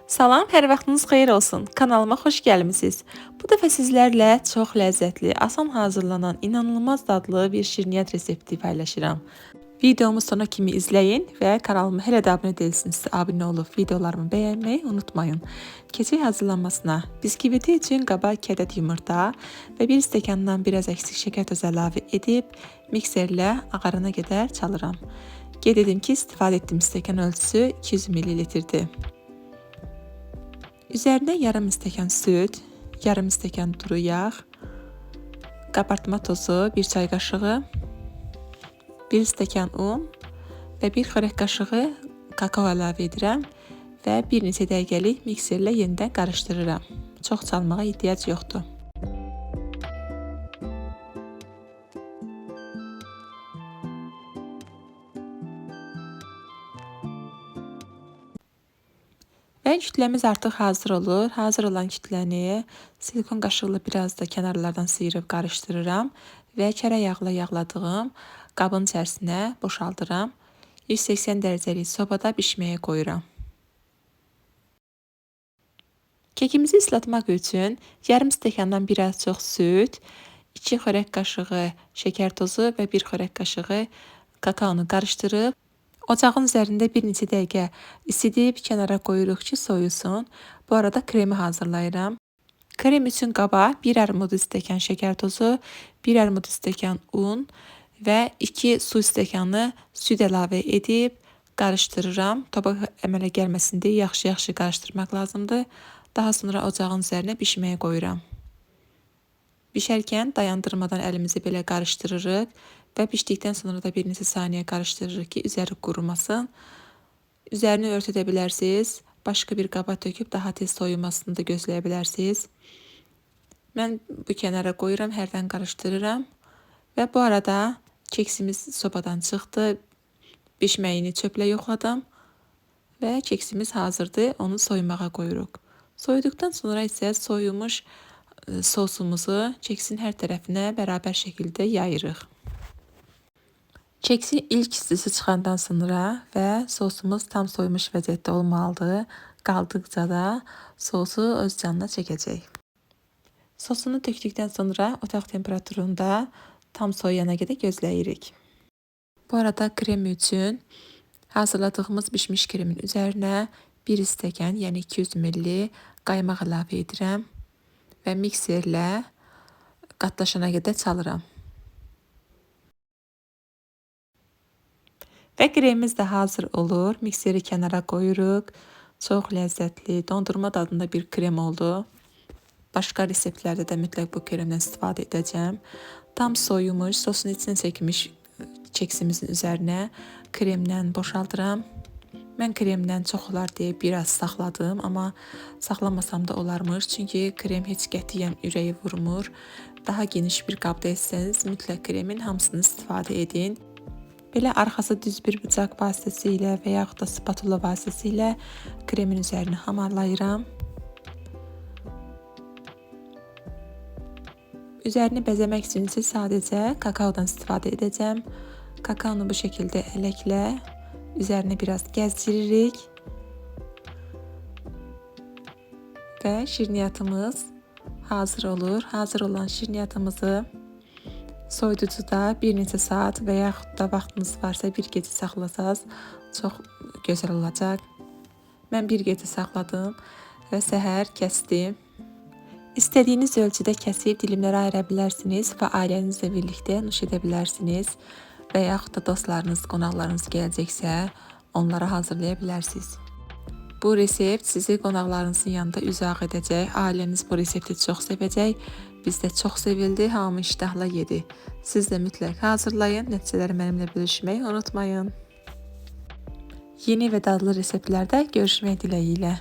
Salam, hər vaxtınız xeyir olsun. Kanalıma xoş gəlmisiniz. Bu dəfə sizlərlə çox ləzzətli, asan hazırlanan, inanılmaz dadlı bir şirniyyat resepti paylaşıram. Videomu sona kimi izləyin və kanalıma hələ də abunə deyilsinizsə abunə olub videolarımı bəyənməyi unutmayın. Keçək hazırlanmasına. Biskviti üçün qaba 2 ədəd yumurta və 1 stəkandan biraz əksik şəkər tozu əlavə edib mikserlə ağarana qədər çalıram. Qeyd edim ki, istifadə etdiyim stəkan ölçüsü 200 ml-dir. Üzərinə yarım stəkan süd, yarım stəkan duru yağ, qabartma tozu 1 çay qaşığı, 1 stəkan un və 1 xörək qaşığı kakao əlavə edirəm və bir neçə dəqiqəlik mikserlə yenidən qarışdırıram. Çox çalmağa ehtiyac yoxdur. Və kütləmiz artıq hazır olur. Hazır olan kütləni silikon qaşıqla biraz da kənarlardan sıyırıb qarışdırıram və kərə yağla yağladığım qabın içərisinə boşaldıram. 180 dərəcəlik sobada bişməyə qoyuram. Kekimizi islatmaq üçün yarım stəkandan biraz çox süd, 2 xörək qaşığı şəkər tozu və 1 xörək qaşığı kakaonu qarışdırıb ocağın üzərində bir neçə dəqiqə isidib kənara qoyuruq ki, soyusun. Bu arada kremi hazırlayıram. Krem üçün qaba 1 armud stəkan şəkər tozu, 1 armud stəkan un və 2 su stəkanı süd əlavə edib qarışdırıram. Topak əmələ gəlməsin deyə yaxşı-yaxşı qarışdırmaq lazımdır. Daha sonra ocağın üzərinə bişməyə qoyuram. Bişərkən dayandırmadan əlimizi belə qarışdırırıq və bişdikdən sonra da bir neçə saniyə qarışdırırıq ki, üzəri qurumasın. Üzərini örtə edə bilərsiniz. Başqa bir qaba töküb daha tez soyumasını da gözləyə bilərsiniz. Mən bu kənara qoyuram, hərdən qarışdırıram. Və bu arada keksimiz sobadan çıxdı. Bişməyini çöplə yoxladım və keksimiz hazırdır. Onu soyumağa qoyuruq. Soyuduqdan sonra isə soyulmuş sosumuzu keksin hər tərəfinə bərabər şəkildə yayırıq. Keksin ilk hissəsi çıxandan sonra və sosumuz tam soyumuş vəziyyətdə olmalıdır. Qaldıqca da sosu öz canına çəkəcək. Sosunu tökdükdən sonra otaq temperaturunda tam soyuyana qədər gözləyirik. Bu arada krem üçün hazırladığımız bişmiş kremin üzərinə 1 stəkan, yəni 200 ml qaymaq əlavə edirəm və mikserlə qatlaşana qədər çalıram. Və kremimiz də hazır olur. Mikseri kənara qoyuruq. Çox ləzzətli, dondurma dadında bir krem oldu. Başqa reseptlərdə də mütləq bu kremdən istifadə edəcəm. Tam soyumuş, sosun içine çəkmiş keksimizin üzərinə kremdən boşaldıram. Mən kremdən çox olar deyə biraz saxladım, amma saxlamasam da olarmış. Çünki krem heç qətiyyən ürəyi vurmur. Daha geniş bir qabda etsəniz mütləq kremin hamısını istifadə edin. Belə arxası düz bir bıçaq vasitəsilə və yaxud da spatula vasitəsilə kremin üzərini hamarlayıram. Üzərini bəzəmək üçün isə sadəcə kakaodan istifadə edəcəm. Kakaonu bu şəkildə ələklə üzərinə biraz gəzdiririk. Və şirniyyatımız hazır olur. Hazır olan şirniyyatımızı soyuducuda bir neçə saat və yaxud da vaxtınız varsa bir gecə saxlasaz çox gözəl olacaq. Mən bir gecə saxladım və səhər kəsdim. İstədiyiniz ölçüdə kəsib dilimlərə ayıra bilərsiniz və ailənizlə birlikdə nuş edə bilərsiniz. Və yaxud da dostlarınız, qonaqlarınız gələcəksə onlara hazırlaya bilərsiniz. Bu resept sizi qonaqlarınızın yanında üzağ edəcək. Ailəniz bu resepti çox sevəcək. Bizdə çox sevildi, hamı iştahla yedi. Siz də mütləq hazırlayın, nəticələri mənimlə bölüşməyi unutmayın. Yeni və dadlı reseptlərdə görüşmək diləyilə.